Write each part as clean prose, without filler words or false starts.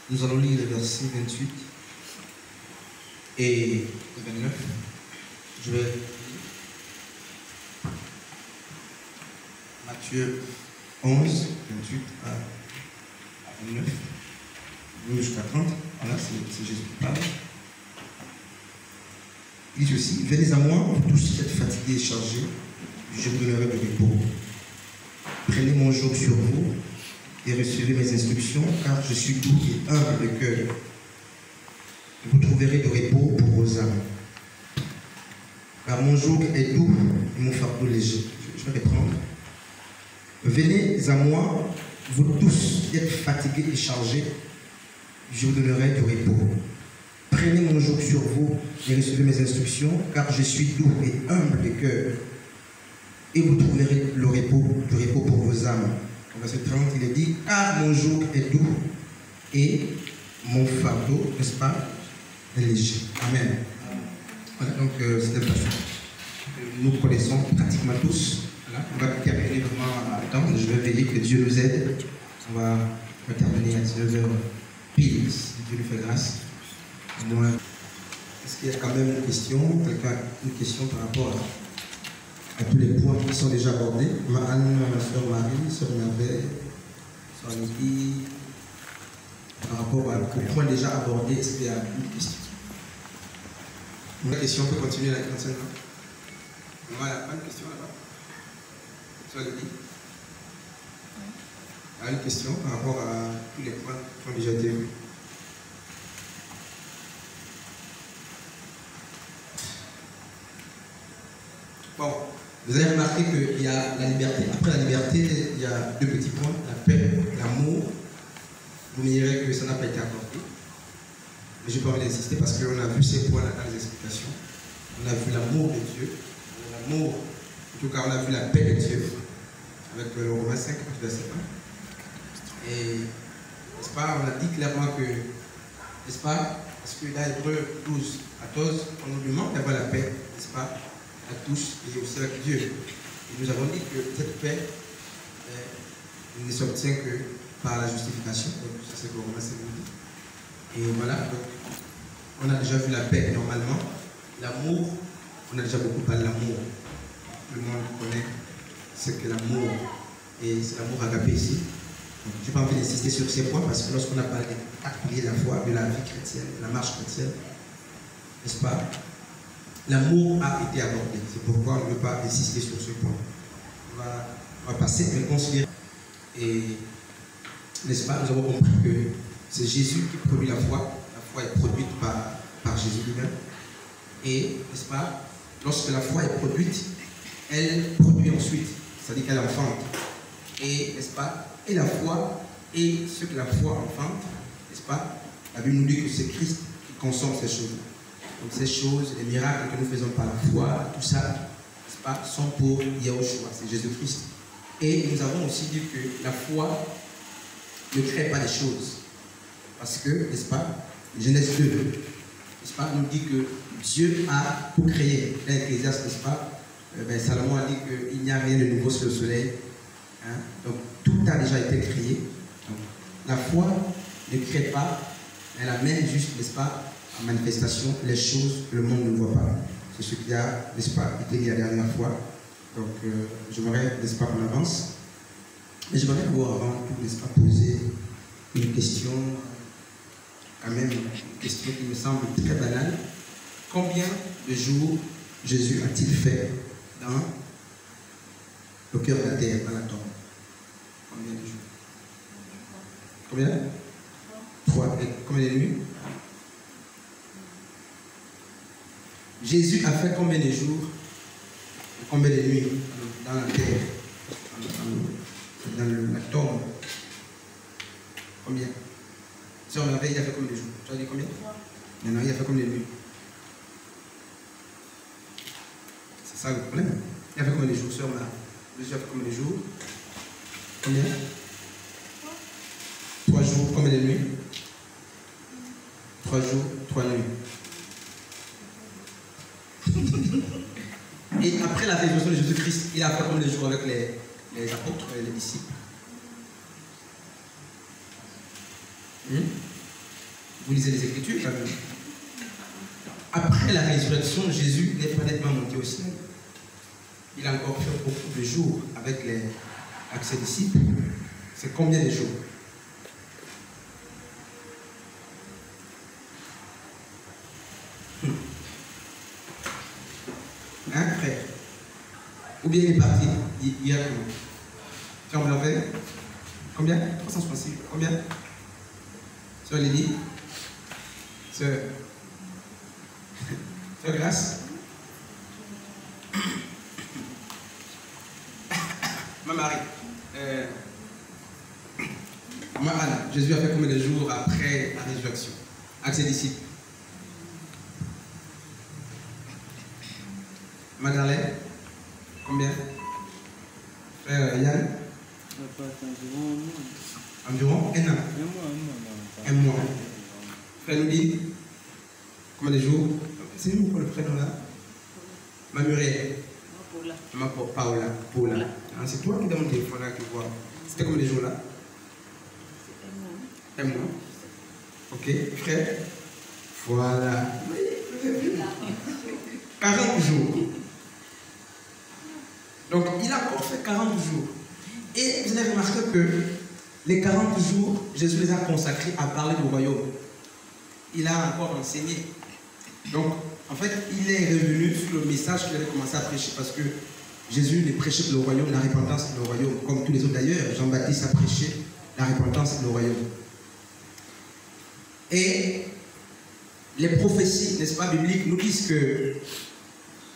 Nous allons lire les versets 28 et 29. Je vais Matthieu 11, 28 à 29, jusqu'à 30. Voilà, c'est Jésus qui parle. Il dit aussi, venez à moi, vous tous qui êtes fatigués et chargés, je vous donnerai du repos. Prenez mon joug sur vous et recevez mes instructions, car je suis doux et humble de cœur. Vous trouverez du repos pour vos âmes. Car mon joug est doux et mon fardeau léger. Je vais reprendre. Venez à moi, vous tous qui êtes fatigués et chargés, je vous donnerai du repos. Prenez mon joug sur vous et recevez mes instructions, car je suis doux et humble de cœur. Et vous trouverez du repos pour vos âmes. Au verset 30, il est dit, car mon joug est doux et mon fardeau, n'est-ce pas, est léger. Amen. Voilà, donc c'est un passage que nous connaissons pratiquement tous. Voilà. On va terminer vraiment à temps. Je vais veiller que Dieu nous aide. On va terminer à 19h pile, si Dieu nous fait grâce. Moi, est-ce qu'il y a quand même une question, quelqu'un a une question par rapport à tous les points qui sont déjà abordés? Anne, Sœur Marie, Sœur Merveille, Sœur Niki, par rapport aux points déjà abordés, est-ce qu'il y a une question? Une question, on peut continuer la question là. Voilà, pas une question là-bas. Sœur Niki? Une question par rapport à tous les points qui ont déjà été vus. Bon, vous avez remarqué qu'il y a la liberté. Après la liberté, il y a deux petits points, la paix, l'amour. Vous me direz que ça n'a pas été accordé. Mais je n'ai pas envie d'insister parce qu'on a vu ces points-là dans les explications. On a vu l'amour de Dieu. L'amour, en tout cas, on a vu la paix de Dieu. Avec le Romains 5, verset 1. Et, n'est-ce pas, on a dit clairement que, n'est-ce pas, parce que dans Hébreux 12 à 14, on nous demande d'avoir la paix, n'est-ce pas, à tous et aussi avec Dieu. Et nous avons dit que cette paix ne s'obtient que par la justification. Donc, ça c'est Romains 5 dit. Et voilà, donc, on a déjà vu la paix normalement. L'amour, on a déjà beaucoup parlé de l'amour. Tout le monde connaît ce que l'amour, et c'est l'amour agapé ici. Je n'ai pas envie d'insister sur ces points parce que lorsqu'on a parlé des quatre piliers de la foi, de la vie chrétienne, de la marche chrétienne, n'est-ce pas? L'amour a été abordé. C'est pourquoi on ne veut pas insister sur ce point. On va passer à considérer. Et, n'est-ce pas, nous avons compris que c'est Jésus qui produit la foi. La foi est produite par Jésus lui-même. Et, n'est-ce pas, lorsque la foi est produite, elle produit ensuite. C'est-à-dire qu'elle enfante. Et, n'est-ce pas, et la foi, et ce que la foi enfante, n'est-ce pas, la Bible nous dit que c'est Christ qui consomme ces choses. Donc ces choses, les miracles que nous faisons par la foi, tout ça, n'est-ce pas, sont pour Yahushua, c'est Jésus-Christ. Et nous avons aussi dit que la foi ne crée pas les choses. Parce que, n'est-ce pas, Genèse 2, n'est-ce pas, nous dit que Dieu a tout créé. Dans l'Ecclésiaste, n'est-ce pas, Salomon a dit qu'il n'y a rien de nouveau sur le soleil. Hein? Donc tout a déjà été créé. Donc, la foi ne crée pas, elle amène juste, n'est-ce pas, en manifestation les choses que le monde ne voit pas. C'est ce qui a, n'est-ce pas, été dit la dernière fois. Donc j'aimerais, n'est-ce pas, qu'on avance. Mais j'aimerais d'abord avant tout, n'est-ce pas, poser une question, quand même une question qui me semble très banale. Combien de jours Jésus a-t-il fait dans le cœur de la terre, dans la tombe? Combien de jours? Combien? 3. Et combien de nuits? Jésus a fait combien de jours et combien de nuits dans la terre, dans la tombe? Combien? Si on avait, il a fait combien de jours? Tu as dit combien? Maintenant, il a fait combien de nuits? C'est ça le problème. Il a fait combien de jours, sœur? Jésus a fait combien de jours? Combien? 3 jours, combien de nuits? 3 jours, 3 nuits. Et après la résurrection de Jésus-Christ, il a fait combien de jours avec les apôtres et les disciples? Vous lisez les Écritures quand même. Après la résurrection, Jésus n'est pas nettement monté au ciel. Il a encore fait beaucoup de jours avec ses disciples. C'est combien de jours? Hein, frère? Ou bien il est parti hier? Tu en me l'avais? Combien? 366. Combien? Sœur Lily? Sœur Grâce? Ma Marie? Moi, Anna, Jésus a fait combien de jours après la résurrection avec ses disciples? Magdalene? Combien? Frère Yann? Environ un an. Un mois. Frère Louis? Combien de jours? C'est nous pour le prénom là? Ma Muriel? Ma Paola. Ah, c'est toi qui donnes mon téléphone là, qui vois. C'était combien de jours là? Un mois. Ok, frère? Voilà. 40 jours. Donc, il a encore fait 40 jours. Et vous avez remarqué que les 40 jours, Jésus les a consacrés à parler du royaume. Il a encore enseigné. Donc, en fait, il est revenu sur le message qu'il avait commencé à prêcher parce que Jésus ne prêchait que le royaume, la repentance et le royaume. Comme tous les autres d'ailleurs, Jean-Baptiste a prêché la repentance et le royaume. Et les prophéties, n'est-ce pas, bibliques, nous disent que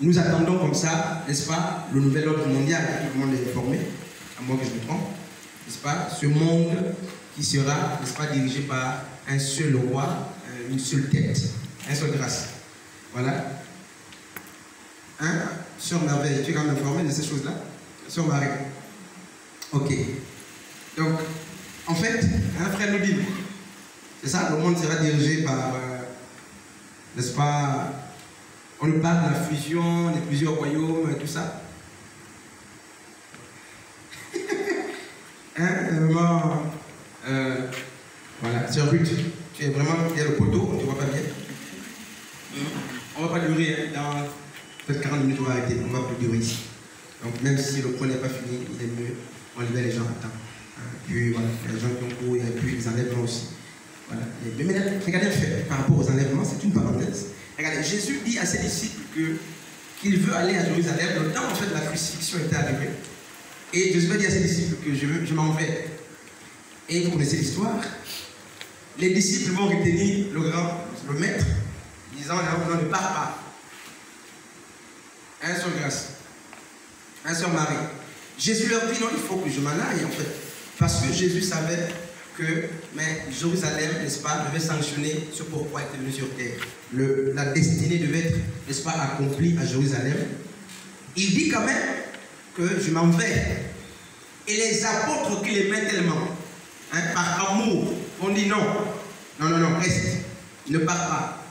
nous attendons comme ça, n'est-ce pas, le nouvel ordre mondial, tout le monde est informé, à moins que je me trompe, n'est-ce pas, ce monde qui sera, n'est-ce pas, dirigé par un seul roi, une seule tête, un seul grâce. Voilà. Hein? Sœur Merveille, tu es quand même informée de ces choses-là? Sœur Marie. Ok. Donc, en fait, un frère nous dit, c'est ça, le monde sera dirigé par, n'est-ce pas, on nous parle de la fusion de plusieurs royaumes, tout ça. Hein, vraiment, voilà, Sœur Ruth, tu es vraiment derrière le poteau, tu ne vois pas bien. On ne va pas durer, hein, dans peut-être 40 minutes, on va arrêter, on ne va plus durer ici. Donc même si le point n'est pas fini, il est mieux, on libère les gens à temps. Puis voilà, il y a des gens qui ont couru, et puis les enlèvements aussi. Voilà. Mais regardez le fait, par rapport aux enlèvements, c'est une parenthèse. Regardez, Jésus dit à ses disciples qu'il veut aller à Jérusalem, le temps en fait de la crucifixion était arrivé. Et Jésus va dire à ses disciples que je m'en vais. Et vous connaissez l'histoire. Les disciples vont retenir le maître, disant non, ne pars pas. Un seul grâce. Un seul Marie. Jésus leur dit non, il faut que je m'en aille en fait. Parce que Jésus savait que Jérusalem, n'est-ce pas, devait sanctionner ce pourquoi il était venu sur terre. La destinée devait être, n'est-ce pas, accomplie à Jérusalem. Il dit quand même que je m'en vais. Et les apôtres qui l'aimaient tellement, hein, par amour, ont dit non, reste, ne pars pas.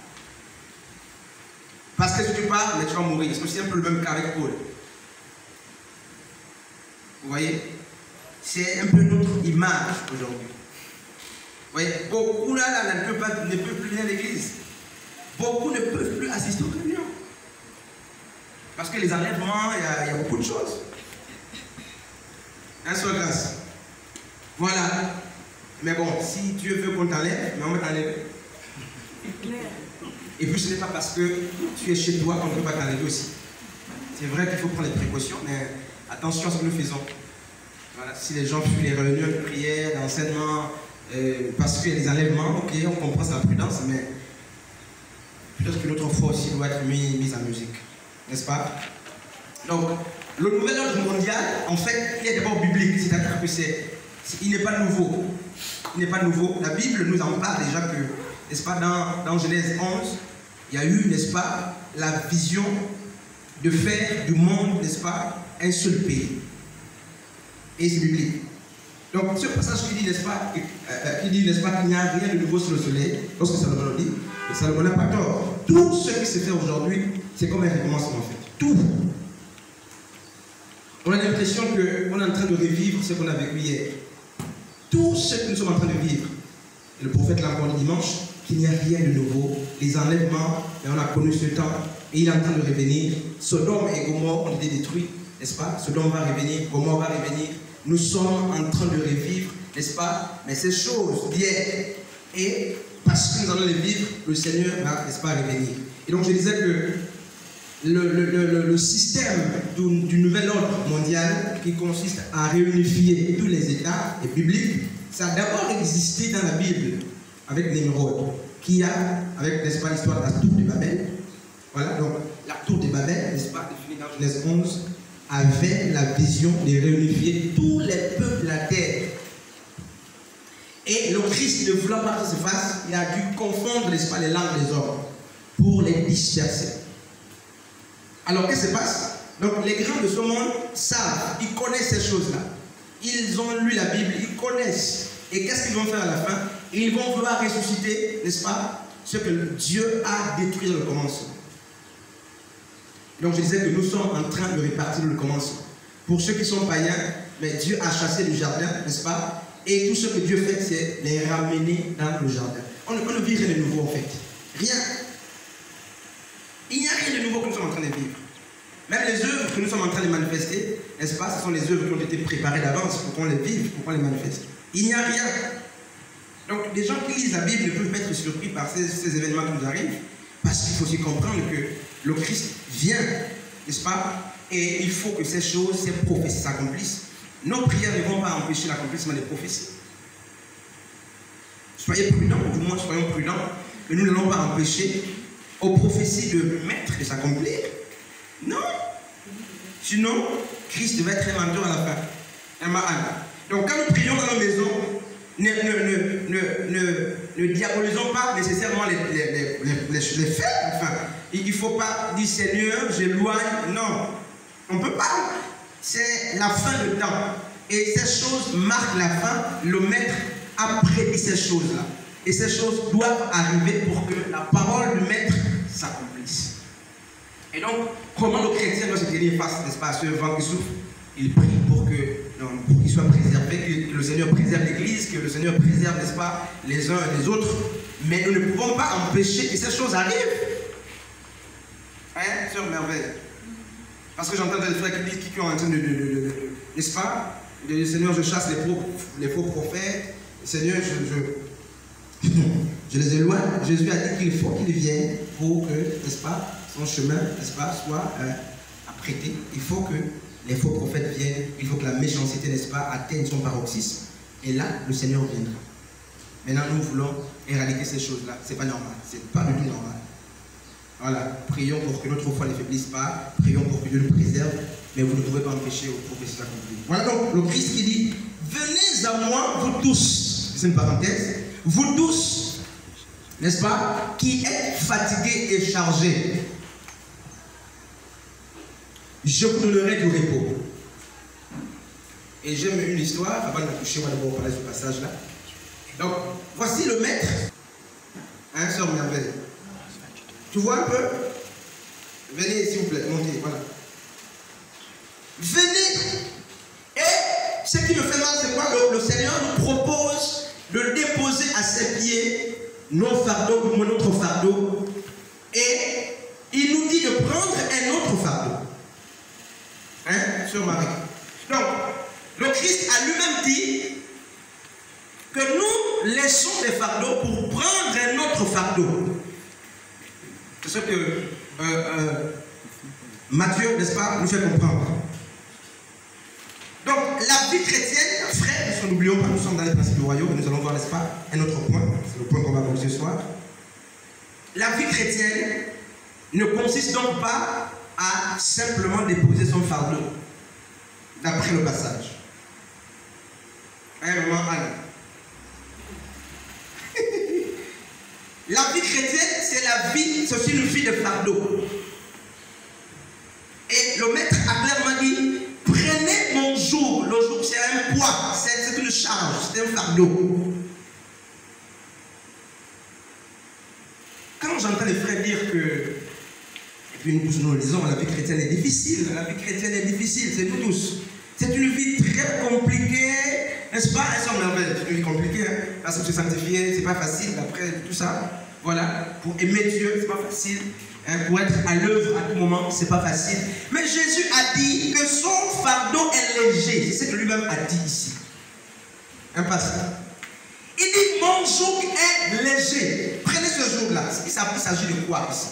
Parce que si tu pars, mais tu vas mourir. C'est un peu le même cas avec Paul. Vous voyez? C'est un peu notre image aujourd'hui. Vous voyez? Beaucoup là ne peuvent plus venir à l'église. Beaucoup ne peuvent plus assister aux réunions. Parce que les enlèvements, il y a beaucoup de choses. Un seul grâce. Voilà. Mais bon, si Dieu veut qu'on t'enlève, on va t'enlever. Et puis ce n'est pas parce que tu es chez toi qu'on ne peut pas t'enlever aussi. C'est vrai qu'il faut prendre des précautions, mais attention à ce que nous faisons. Voilà. Si les gens fuient les réunions de prière, d'enseignement, parce qu'il y a des enlèvements, ok, on comprend sa prudence, mais peut-être que notre foi aussi doit être mise en musique. N'est-ce pas? Donc, le nouvel ordre mondial, en fait, il est d'abord biblique, c'est-à-dire que il n'est pas nouveau. Il n'est pas nouveau. La Bible nous en parle déjà que, n'est-ce pas, dans Genèse 11, il y a eu, n'est-ce pas, la vision de faire du monde, n'est-ce pas, un seul pays. Et c'est biblique. Donc, ce passage qui dit, n'est-ce pas, qu'il n'y a rien de nouveau sur le soleil, lorsque Salomon le dit, et Salomon n'a pas tort. Tout ce qui se fait aujourd'hui, c'est comme un recommencement en fait. Tout. On a l'impression qu'on est en train de revivre ce qu'on a vécu hier. Tout ce que nous sommes en train de vivre. Et le prophète l'a encore dit dimanche, qu'il n'y a rien de nouveau. Les enlèvements, mais on a connu ce temps et il est en train de revenir. Sodome et Gomorrhe ont été détruits, n'est-ce pas? Sodome va revenir, Gomorrhe va revenir. Nous sommes en train de revivre, n'est-ce pas? Mais ces choses d'hier, et parce que nous allons les vivre, le Seigneur va, n'est-ce pas, revenir. Et donc je disais que le système du nouvel ordre mondial qui consiste à réunifier tous les États et bibliques, ça a d'abord existé dans la Bible avec Nimrod, qui a, avec, n'est-ce pas, l'histoire de la tour de Babel. Voilà, donc la tour de Babel, n'est-ce pas, définie dans Genèse 11, avait la vision de réunifier tous les peuples de la terre. Et le Christ, ne voulant pas que ça se fasse, il a dû confondre, n'est-ce pas, les langues des hommes pour les disperser. Alors, qu'est-ce qui se passe? Donc, les grands de ce monde savent, ils connaissent ces choses-là. Ils ont lu la Bible, ils connaissent. Et qu'est-ce qu'ils vont faire à la fin? Ils vont vouloir ressusciter, n'est-ce pas, ce que Dieu a détruit dans le commencement. Donc, je disais que nous sommes en train de répartir le commencement. Pour ceux qui sont païens, mais Dieu a chassé le jardin, n'est-ce pas? Et tout ce que Dieu fait, c'est les ramener dans le jardin. On ne vit rien de nouveau, en fait. Rien. Il n'y a rien de nouveau que nous sommes en train de vivre. Même les œuvres que nous sommes en train de manifester, n'est-ce pas, ce sont les œuvres qui ont été préparées d'avance pour qu'on les vive, pour qu'on les manifeste. Il n'y a rien. Donc, les gens qui lisent la Bible ne peuvent pas être surpris par ces événements qui nous arrivent, parce qu'il faut aussi comprendre que le Christ vient, n'est-ce pas, et il faut que ces choses, ces prophéties s'accomplissent. Nos prières ne vont pas empêcher l'accomplissement des prophéties. Soyez prudents, du moins soyons prudents, que nous n'allons pas empêcher aux prophéties de maître de s'accomplir. Non. Sinon, Christ va être un menteur à la fin. Donc quand nous prions dans nos maisons, ne diabolisons pas nécessairement les faits. Enfin, il ne faut pas dire Seigneur, j'éloigne. Non, on ne peut pas. C'est la fin de temps. Et ces choses marquent la fin. Le maître a prédit ces choses-là. Et ces choses doivent arriver pour que la parole du maître s'accomplisse. Et donc, comment le chrétien doit se tenir face, n'est-ce pas, à ce vent qui souffle? Il prie pour qu'il soit préservé, que le Seigneur préserve l'Église, que le Seigneur préserve, n'est-ce pas, les uns et les autres. Mais nous ne pouvons pas empêcher que ces choses arrivent. Hein, sœur Merveille? Parce que j'entends des frères qui disent qui ont en train n'est-ce pas? Le Seigneur, je chasse les faux prophètes. Seigneur, je les éloigne. Jésus a dit qu'il faut qu'il vienne pour que, n'est-ce pas, son chemin, n'est-ce pas, soit apprêté. Il faut que les faux prophètes viennent. Il faut que la méchanceté, n'est-ce pas, atteigne son paroxysme. Et là, le Seigneur viendra. Maintenant, nous voulons éradiquer ces choses-là. Ce n'est pas normal. Ce n'est pas du tout normal. Voilà. Prions pour que notre foi ne faiblisse pas. Prions pour que Dieu nous préserve. Mais vous ne pouvez pas empêcher aux prophéties d'accomplir. Voilà donc le Christ qui dit: venez à moi, vous tous. C'est une parenthèse. Vous tous, n'est-ce pas, qui êtes fatigués et chargés, je vous donnerai du repos. Et j'aime une histoire, avant de la toucher, on va d'abord parler de ce passage-là. Donc, voici le maître. Hein, sœur Merveille? Tu vois un peu? Venez, s'il vous plaît, montez, voilà. Venez. Et ce qui me fait mal, c'est quoi? Le Seigneur nous propose de déposer à ses pieds nos fardeaux, notre fardeau. Et il nous dit de prendre un autre fardeau. Hein, sœur Marie? Donc, le Christ a lui-même dit que nous laissons des fardeaux pour prendre un autre fardeau. C'est ce que Matthieu, n'est-ce pas, nous fait comprendre. Donc, la vie chrétienne, frère, n'oublions pas, nous sommes dans les principes du royaume, et nous allons voir, n'est-ce pas, un autre point, c'est le point qu'on va voir ce soir. La vie chrétienne ne consiste donc pas à simplement déposer son fardeau, d'après le passage. Un moment, Anne. La vie chrétienne, c'est la vie, c'est aussi une vie de fardeau. Et le maître a clairement dit: prenez mon joug. Le joug, c'est un poids, c'est une charge, c'est un fardeau. Quand j'entends les frères dire que, et puis nous le disons, la vie chrétienne est difficile, la vie chrétienne est difficile, c'est nous tous. C'est une vie très compliquée, n'est-ce pas, elles sont merveilleuses. C'est compliqué, hein, parce que se sanctifier, c'est pas facile, après tout ça. Voilà, pour aimer Dieu, c'est pas facile. Hein, pour être à l'œuvre à tout moment, c'est pas facile. Mais Jésus a dit que son fardeau est léger. C'est ce que lui-même a dit ici. Un passage. Il dit, mon joug est léger. Prenez ce joug-là. Il s'agit de quoi ici?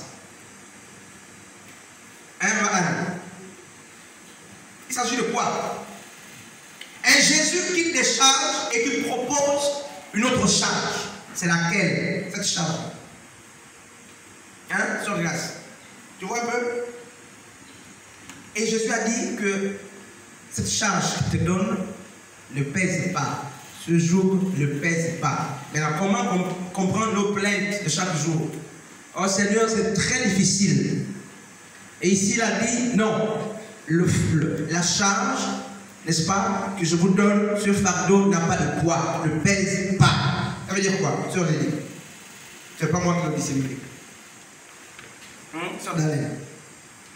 Il s'agit de quoi? Un Jésus qui décharge et qui propose une autre charge. C'est laquelle? Cette charge. Hein? Sur grâce. Tu vois un peu? Et Jésus a dit que cette charge qu'il te donne ne pèse pas. Ce jour ne pèse pas. Maintenant, comment comprendre nos plaintes de chaque jour? Oh Seigneur, c'est très difficile. Et ici, il a dit, non, la charge, n'est-ce pas, que je vous donne, ce fardeau n'a pas de poids, ne pèse pas. Ça veut dire quoi? Sœur Lélie, c'est pas moi qui le dissimule. Sœur Dalène,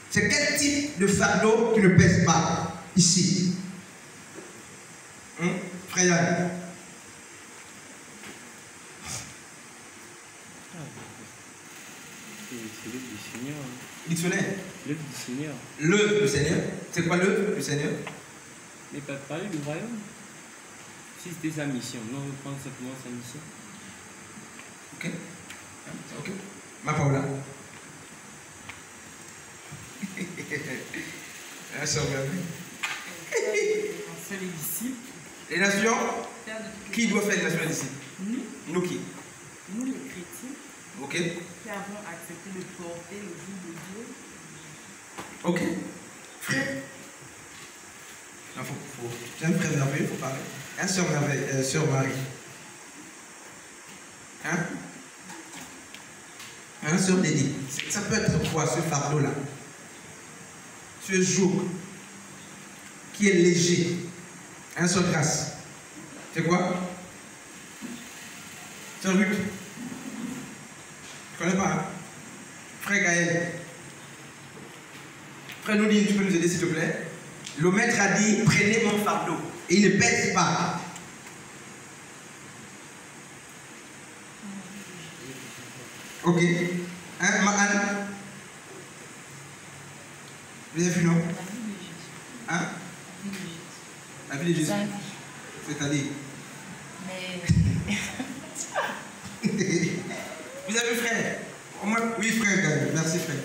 c'est quel type de fardeau qui ne pèse pas ici? Frère Yann. C'est l'œuvre du Seigneur. Dictionnaire. L'œuvre du Seigneur. L'œuvre du Seigneur. C'est quoi l'œuvre du Seigneur? Mais pas parler du royaume. Si c'était sa mission. Non, je pense simplement sa mission. Ok. Ok. Ma Paula. La sœur Merveille. Les disciples. Les nations. Qui doit faire les nations ici? Nous qui? Nous les chrétiens. Ok. Qui avons accepté de porter le joug de Dieu. Ok. Frère. J'ai un frère merveilleux, il faut parler. Un sœur merveille, sœur Marie. Hein? Un sœur Dédie. Ça peut être quoi ce fardeau-là? Ce joug qui est léger. Un seul grâce. C'est quoi? Sœur Ruth. Je ne connais pas. Hein? Frère Gaël. Frère Noudine, tu peux nous aider s'il te plaît? Le maître a dit, prenez mon fardeau. Et il ne pèse pas. Ok. Hein, Anne? Vous avez vu, non? Hein? La vie de Jésus. C'est-à-dire? Mais... Vous avez vu, frère? Oui, frère, merci, frère.